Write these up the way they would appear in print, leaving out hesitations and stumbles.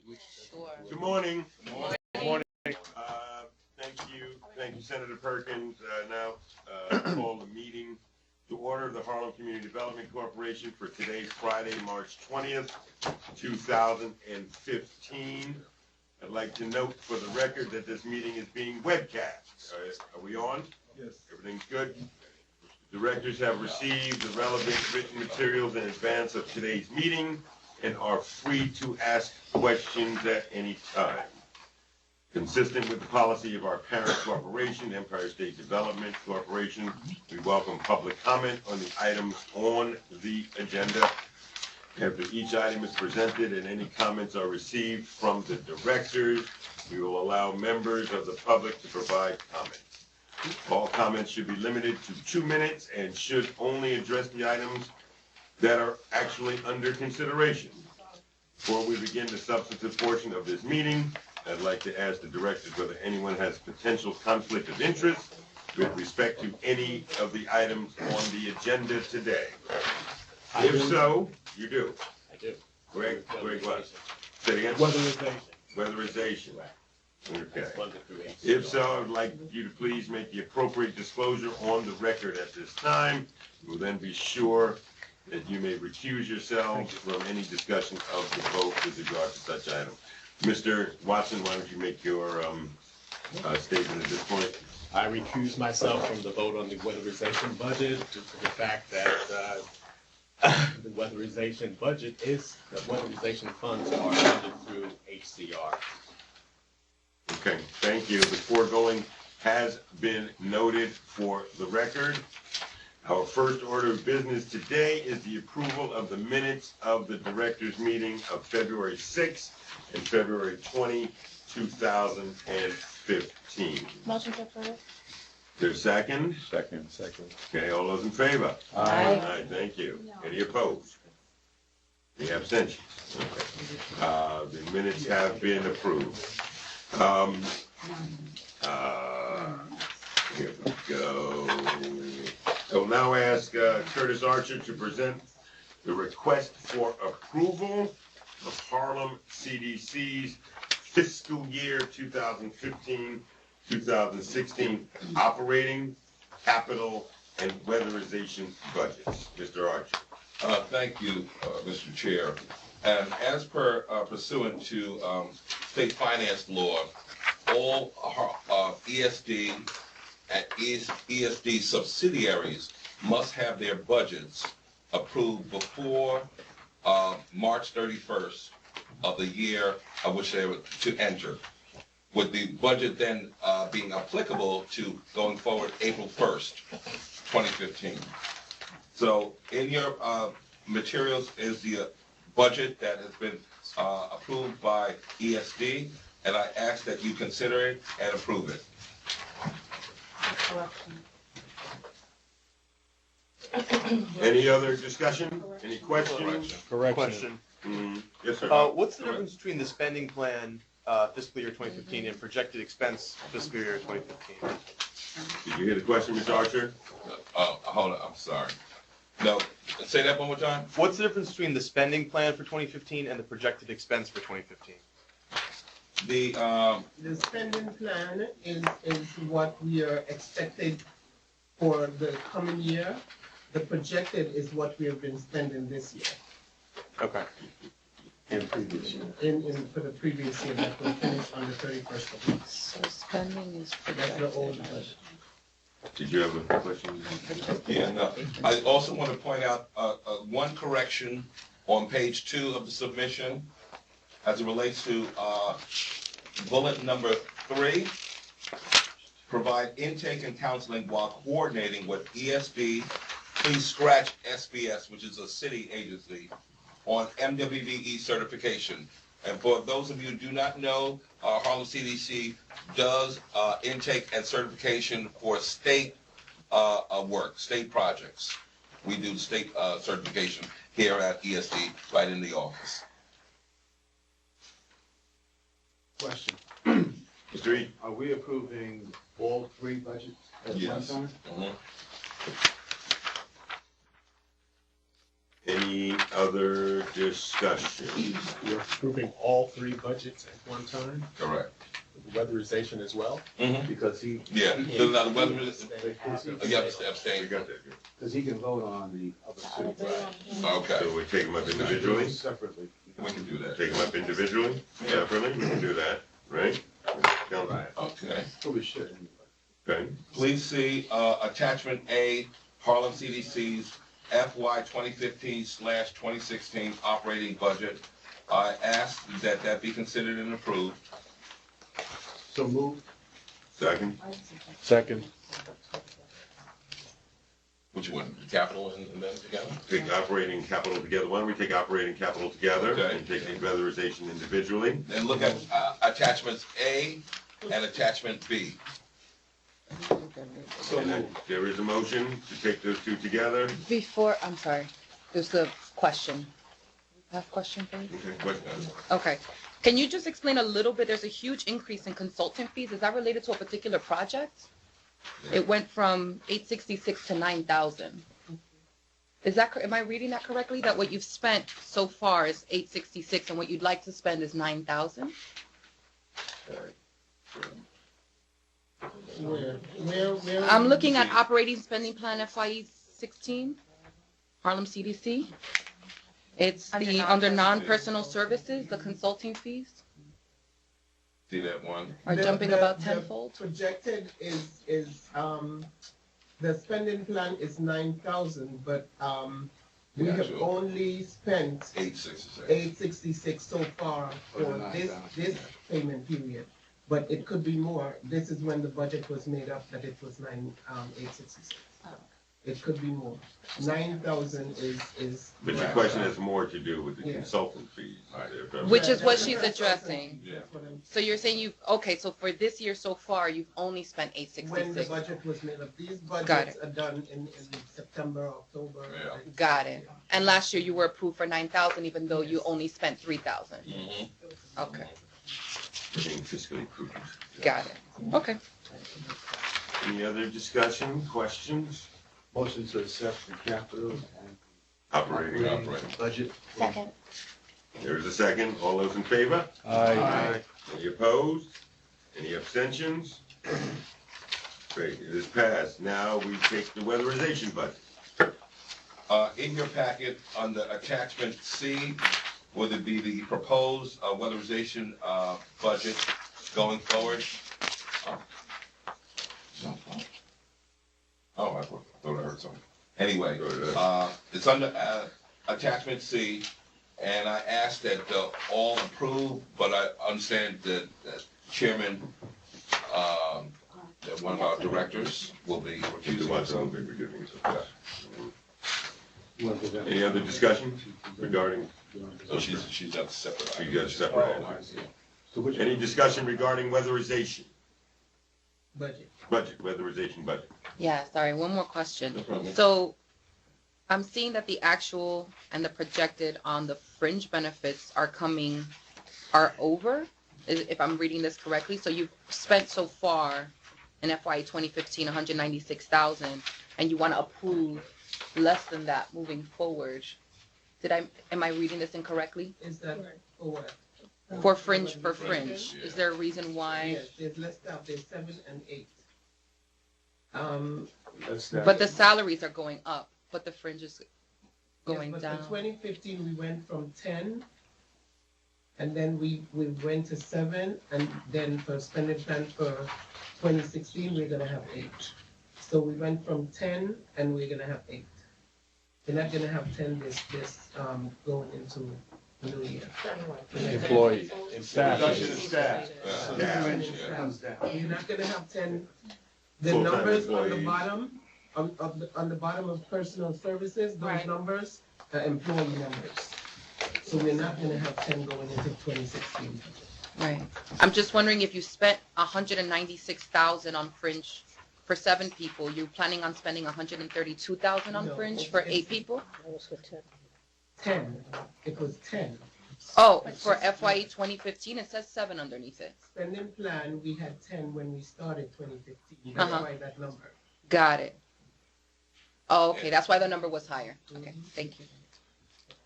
Sure. Good morning. Good morning. Thank you, Senator Perkins. Now, call the meeting to order of the Harlem Community Development Corporation for today, Friday, March 20th, 2015. I'd like to note for the record that this meeting is being webcast. Are we on? Yes. Everything's good? Directors have received the relevant written materials in advance of today's meeting and are free to ask questions at any time. Consistent with the policy of our parent corporation, Empire State Development Corporation, we welcome public comment on the items on the agenda. After each item is presented and any comments are received from the directors, we will allow members of the public to provide comments. All comments should be limited to 2 minutes and should only address the items that are actually under consideration. Before we begin the substantive portion of this meeting, I'd like to ask the directors whether anyone has potential conflict of interest with respect to any of the items on the agenda today. If so, you do. I do. Greg what? Say it again? Weatherization. Okay. If so, I would like you to please make the appropriate disclosure on the record at this time. We'll then be sure that you may recuse yourselves from any discussion of the vote with regard to such item. Mr. Watson, why don't you make your statement at this point? I recuse myself from the vote on the weatherization budget due to the fact that the weatherization funds are funded through HCR. Okay, thank you. The foregoing has been noted for the record. Our first order of business today is the approval of the minutes of the directors' meeting of February 6th and February 20, 2015. Motion to approve. There's second? Second. Okay, all those in favor? Aye. All right, thank you. Any opposed? Any abstentions? Okay. The minutes have been approved. Here we go. I will now ask Curtis Archer to present the request for approval of Harlem CDC's fiscal year 2015-2016 operating, capital, and weatherization budgets. Mr. Archer. Thank you, Mr. Chair. And as per pursuant to state finance law, all ESD and ESD subsidiaries must have their budgets approved before March 31st of the year of which they were to enter, with the budget then being applicable to going forward April 1st, 2015. So in your materials is the budget that has been approved by ESD, and I ask that you consider it and approve it. Any other discussion? Any questions? Correction. Yes, sir. What's the difference between the spending plan fiscal year 2015 and projected expense fiscal year 2015? Did you hear the question, Mr. Archer? Hold on, I'm sorry. No, say that one more time. What's the difference between the spending plan for 2015 and the projected expense for 2015? The spending plan is what we are expected for the coming year. The projected is what we have been spending this year. Okay. And previous year. For the previous year that will finish on the 31st of March. So spending is That's the old budget. Did you have a question? Yeah, no. I also want to point out one correction on page 2 of the submission as it relates to bullet number 3. Provide intake and counseling while coordinating with ESD. Please scratch SBS, which is a city agency, on MWBE certification. And for those of you who do not know, Harlem CDC does intake and certification for state work, state projects. We do state certification here at ESD, right in the office. Question. Mr. Reed? Are we approving all 3 budgets at one time? Mm-hmm. Any other discussion? You're approving all three budgets at one time, Correct. weatherization as well? Mm-hmm. Because he. Yeah, so now the weather, you have to You abstain. got that? Because he can vote on the other two. Okay, So we take them up individually? Separately. we can do that. Take them up individually, separately, we can do that, right? Council? Okay. Probably should anyway. Okay, Please see, attachment A, Harlem CDC's FY 2015/2016 operating budget. I ask that that be considered and approved. So move. second, Second. Which one, capital and then together? take operating capital together, why don't we take operating capital together Okay. and take the weatherization individually? And look at attachments A and attachment B. So And then move. there is a motion to take those two together. Before, I'm sorry, there's the question. Have question, please? Okay, question. Okay. Can you just explain a little bit? There's a huge increase in consultant fees. Is that related to a particular project? It went from 866 to 9,000. Is that, am I reading that correctly? That what you've spent so far is 866 and what you'd like to spend is 9,000? Where? I'm looking at operating spending plan FYE 16, Harlem CDC. It's the, under non-personal services, the consulting fees See that one? are jumping about tenfold. Projected is, the spending plan is 9,000, but, we Yeah, have sure. only spent 866. 866 so far for this $9,000. payment period. But it could be more. This is when the budget was made up, that it was 866. It could be more. 9,000 is. But your question has more to do with the Yeah. consultant fees. Which is what she's addressing. Yeah. That's what I'm- So you're saying you've, okay, so for this year so far, you've only spent When the 866. budget was made up, these Got budgets are done in September, October. Yeah. Got it. And last year you were approved for 9,000 even though you only spent 3,000. Mhm. Okay, Being fiscally prudent. got it. Okay. Any other discussion, questions? Motion to accept the capital and Operating. budget. Second. There's a second. All those in favor? Aye. Any opposed? Any abstentions? Great, it is passed. Now we take the weatherization budget. In your packet, under attachment C, would it be the proposed weatherization budget going forward? Oh, I thought I heard something. Anyway, it's under attachment C, and I asked that all approve, but I understand that Chairman, that one of our directors will be recusing himself. Any other discussion regarding, So she's got a separate. you got separate. So which? Any discussion regarding weatherization? Budget. Budget, weatherization budget. Yeah, sorry, one more question. No problem. So I'm seeing that the actual and the projected on the fringe benefits are over, if I'm reading this correctly. So you've spent so far in FY 2015, 196,000, and you want to approve less than that moving forward. Am I reading this incorrectly? Is that for what? For fringe, is there a reason why? Yes, there's less staff, there's 7 and 8. But the salaries are going up, but the fringe is going Yes, down. but for 2015, we went from 10, and then we went to 7, and then for spending plan for 2016, we're gonna have 8. So we went from 10, and we're gonna have 8. We're not gonna have 10 this going into the new year. Employee, staff. Reduction in staff. So the Yeah. range comes down. You're not gonna have 10. The Full-time numbers on the employees. bottom, on the bottom of personal services, those numbers are employee numbers. So we're not gonna have 10 going into 2016. Right. I'm just wondering if you spent 196,000 on fringe for 7 people, you're planning on spending 132,000 on No, fringe for 8 it's- people? 10, it was 10. Oh, for FYE 2015, it says 7 underneath it. Spending plan, we had 10 when we started 2015. That's Uh-huh. why that number. Got it. Oh, okay, that's why the number was higher. Okay, thank you.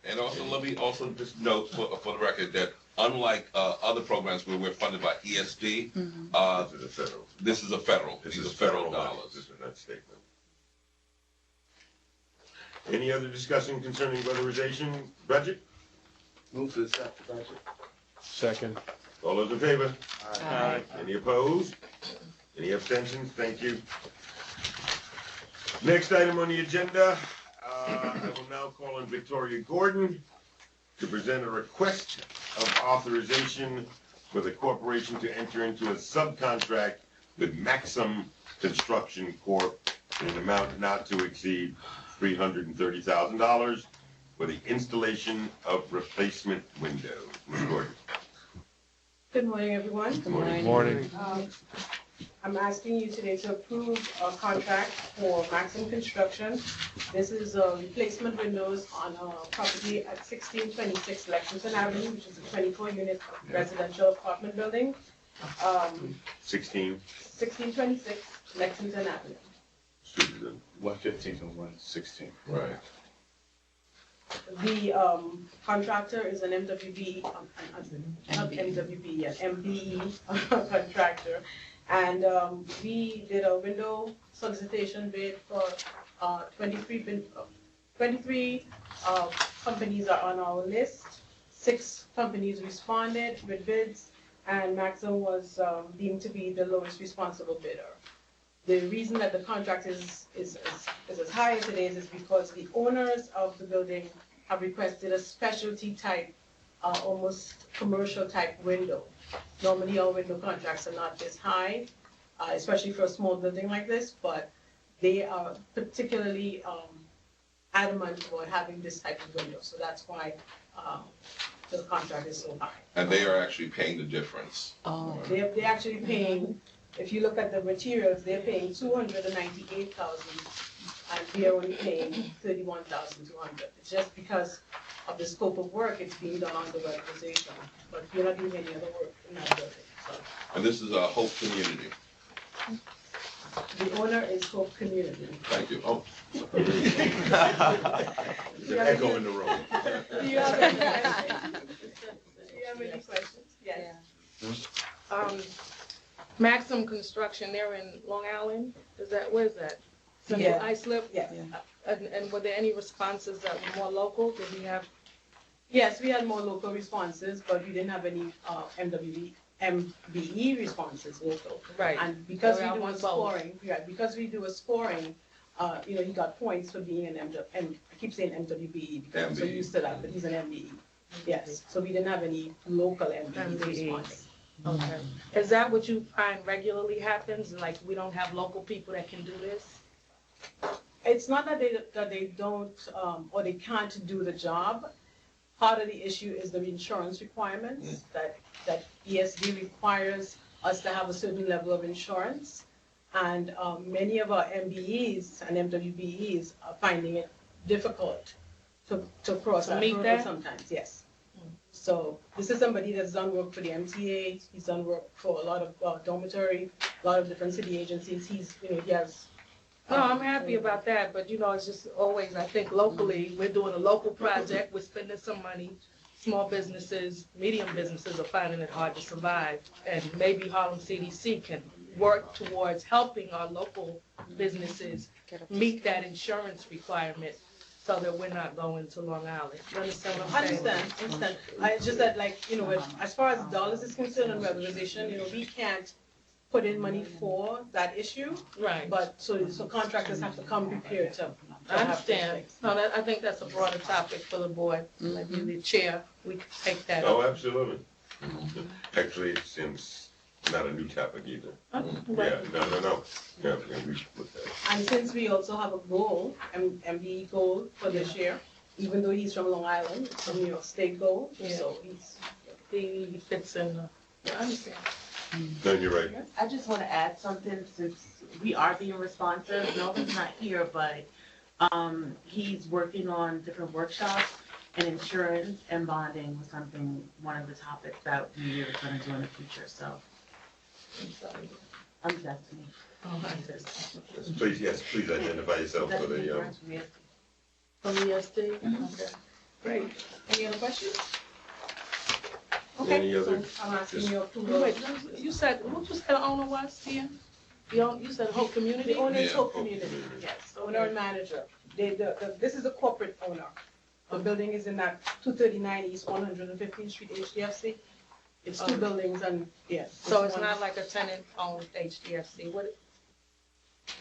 And also, let me also just note for the record that unlike other programs where we're funded by ESD, This is a federal. this is a federal. This These is are federal money. dollars. This is not state money. Any other discussion concerning weatherization budget? Move to accept the budget. Second. All those in favor? Aye. Any opposed? Any abstentions? Thank you. Next item on the agenda, I will now call on Victoria Gordon to present a request of authorization for the corporation to enter into a subcontract with Maxim Construction Corp. in an amount not to exceed $330,000 for the installation of replacement windows. Ms. Gordon. Good morning, everyone. Good morning. Morning. I'm asking you today to approve a contract for Maxim Construction. This is replacement windows on a property at 1626 Lexington Avenue, which is a 24-unit residential apartment building. 1626 Lexington Avenue. Susan. 115 and 116. Right. The contractor is an MWB, not MWB, an MBE contractor. And we did a window solicitation bid for 23 companies are on our list. 6 companies responded with bids, and Maxim was deemed to be the lowest responsible bidder. The reason that the contract is as high as it is because the owners of the building have requested a specialty type, almost commercial type window. Normally our window contracts are not this high, especially for a small building like this, but they are particularly adamant about having this type of window. So that's why the contract is so high. And they are actually paying the difference. Oh. They're actually paying, if you look at the materials, they're paying $298,000, and we are only paying $31,200. It's just because of the scope of work, it's being done on the weatherization, but we're not doing any other work in that building. So And this is a Hope Community. the owner is Corp Community. Thank you. Oh, There's an echo in the room. Do you have any questions? Do you have any questions? Yes. Maxim Construction, they're in Long Island, where's that? Central Yeah. Islip? Yes. And were there any responses that were more local? Did we have? Yes, we had more local responses, but we didn't have any MBE responses local. Right. And because So we I do a want both. scoring, he got points for being an I keep saying MWBE because I'm so MBE. used to that, but he's an MBE. Yes, so we didn't have any local MBE responding. Okay. Is that what you find regularly happens? Like, we don't have local people that can do this? It's not that they don't, or they can't do the job. Part of the issue is the insurance requirements, that ESD requires us to have a certain level of insurance. And many of our MBEs and MWBEs are finding it difficult to cross To that meet hurdle that? sometimes, yes. So this is somebody that's done work for the MTA, he's done work for a lot of dormitory, a lot of different city agencies, he has. No, I'm happy about that, but it's just always, I think locally, we're doing a local project, we're spending some money. Small businesses, medium businesses are finding it hard to survive. And maybe Harlem CDC can work towards helping our local businesses meet that insurance requirement so that we're not going to Long Island. You understand what I I'm saying? understand. It's just that, as far as dollars is concerned and weatherization, we can't put in money for that issue. Right. But, so contractors have to come prepared to I understand. No, I think that's a broader topic for the board. Maybe the chair, we could take that Oh, up. absolutely. Actually, it seems not a new topic either. Right. Yeah, no. Yeah, we should put that. And since we also have a goal, MBE goal for this year, even though he's from Long Island, it's a New York State goal, Yeah. so he's. He fits in, I understand. No, you're right. I just want to add something since we are being responsive. Melvin's not here, but he's working on different workshops, and insurance and bonding was one of the topics that we were going to do in the future. So I'm sorry. that's me. Please identify yourself for the, From ESD? Okay. Great. Any other questions? Any Okay, other- so I'm asking your approval. Wait, you said, what you said the owner was, Tia? You said whole community? The owner is Yeah, Hope Hope Community, Community. yes, owner and manager. This is a corporate owner. The building is in that 239 East 115th Street HDFC. It's two buildings and, yes. So it's not like a tenant-owned HDFC, what?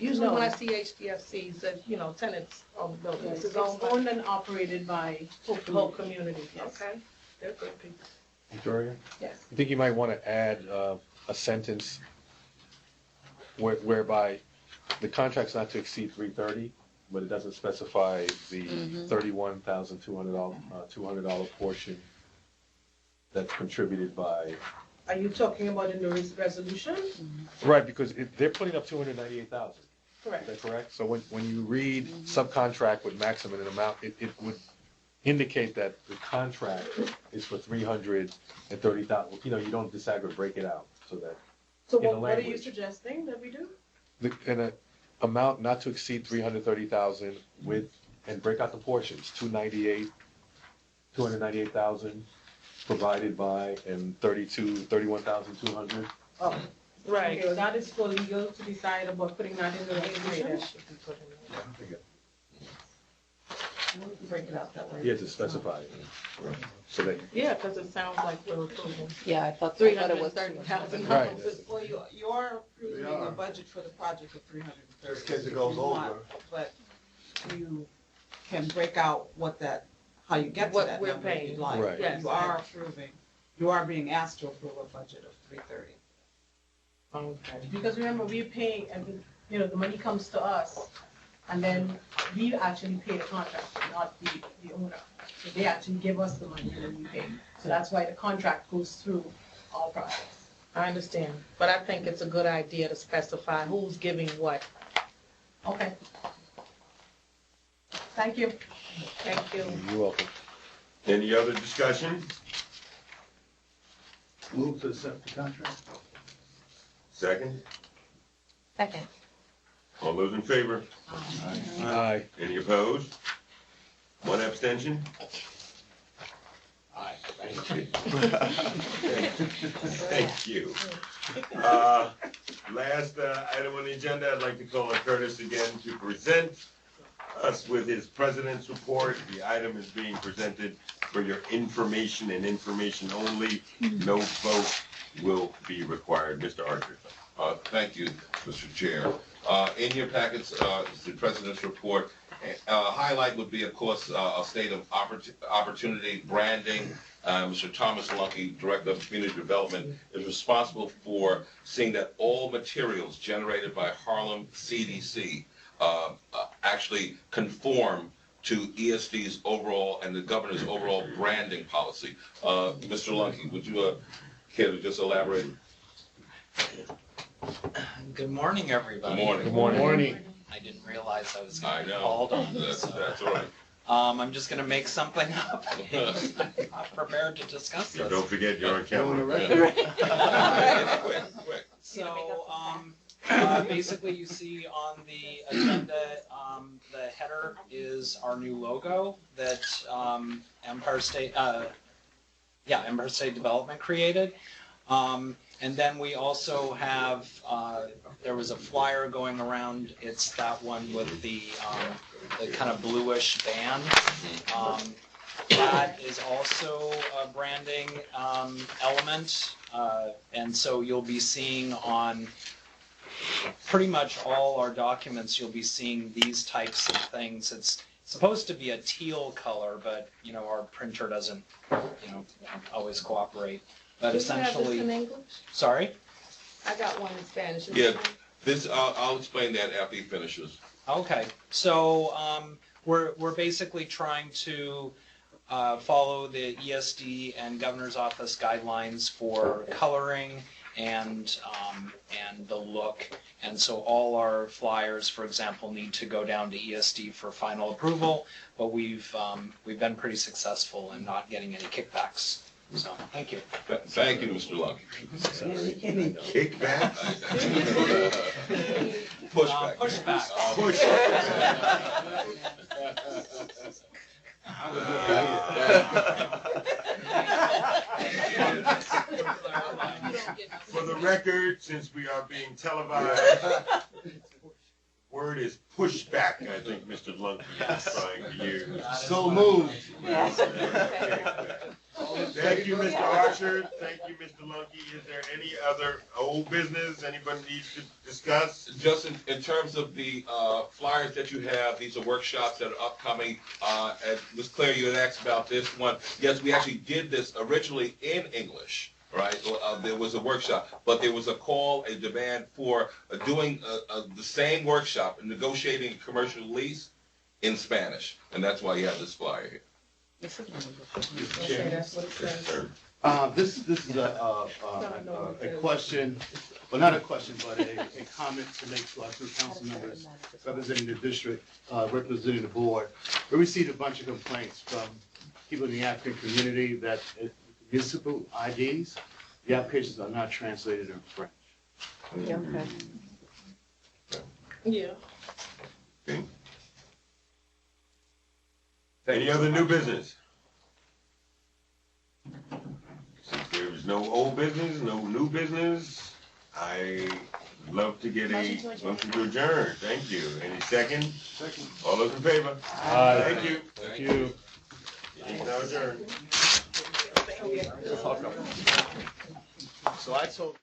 Usually when I see HDFCs, that, tenants own buildings, Yes, it's it's owned by owned and operated by Hope the whole Community. community, Yes. okay? They're good people. Victoria, Yes. I think you might want to add a sentence whereby the contract's not to exceed 330, but it doesn't specify the $31,200 portion that's contributed by. Are you talking about in the resolution? Right, because they're putting up 298,000. Correct. Is that correct? So when you read subcontract with maximum amount, it would indicate that the contract is for 330,000. You don't disaggregate, break it out so that. So In the what are you language. suggesting that we do? An amount not to exceed 330,000 and break out the portions, 298,000 provided by, and 31,200. Oh, Right. okay, well, that is for legal to decide about putting that in the I agree, resolution. that should be put in there. Break it out that way. You have to specify it. So that, Yeah, because it sounds like we're approving Yeah, I thought $330,000. Right. Well, you are approving a budget for the project of 330. Just in case it goes over. But you can break out how you get to What that we're number if paying. you'd like. Right. Yes. You are being asked to approve a budget of 330. Okay. Because remember, we're paying, the money comes to us, and then we actually pay the contractor, not the owner. So they actually give us the money and then we pay. So that's why the contract goes through all projects. I understand, but I think it's a good idea to specify who's giving what. Okay. Thank you. Thank you. you're welcome. Any other discussion? Move to accept the contract. Second? Second. All those in favor? Aye. Any opposed? One abstention? Aye. Thank you. Last item on the agenda, I'd like to call on Curtis again to present us with his president's report. The item is being presented for your information and information only. No vote will be required. Mr. Archer. Thank you, Mr. Chair. In your packets is the President's report. Highlight would be, of course, a state of opportunity branding. Mr. Thomas Lunkey, Director of Community Development, is responsible for seeing that all materials generated by Harlem CDC actually conform to ESD's overall and the governor's overall branding policy. Mr. Lunkey, would you care to just elaborate? Good morning, everybody. Good morning. I didn't realize I was I going to be know. called on this. That's all right. I'm just going to make something up. I'm not prepared to discuss Yeah, this. don't forget you're on camera. Quick. So, basically you see on the agenda, the header is our new logo that Empire State Development created. And then we also have, there was a flyer going around, it's that one with the kind of bluish band. That is also a branding element. And so you'll be seeing on pretty much all our documents, you'll be seeing these types of things. It's supposed to be a teal color, but, our printer doesn't, always cooperate. But Do you have this essentially, in English? sorry? I got one in Spanish. Yeah, I'll explain that after he finishes. Okay, so we're basically trying to follow the ESD and Governor's Office guidelines for coloring and the look. And so all our flyers, for example, need to go down to ESD for final approval, but we've been pretty successful in not getting any kickbacks. So, thank you. Thank you, Mr. Lunkey. Any kickbacks? Pushback. Pushback. For the record, since we are being televised, word is pushback, I think Mr. Lunky is trying to use. So moved. Thank you, Mr. Archer. Thank you, Mr. Lunky. Is there any other old business anybody needs to discuss? Just in terms of the flyers that you have, these are workshops that are upcoming. And Ms. Claire, you had asked about this one. Yes, we actually did this originally in English, right? There was a workshop, but there was a call, a demand for doing the same workshop, negotiating a commercial lease in Spanish. And that's why you have this flyer here. Okay, that's what it says. This is a question, well, not a question, but a comment to make to our two council members representing the district, representing the board. We received a bunch of complaints from people in the African community that municipal IDs, the applications are not translated in French. Okay. Yeah. Okay. Any other new business? Since there is no old business, no new business, I would love to get a motion to adjourn. Thank you. Any second? Second. All those in favor? Aye. Thank you. Thank you. Meeting now adjourned. So I told.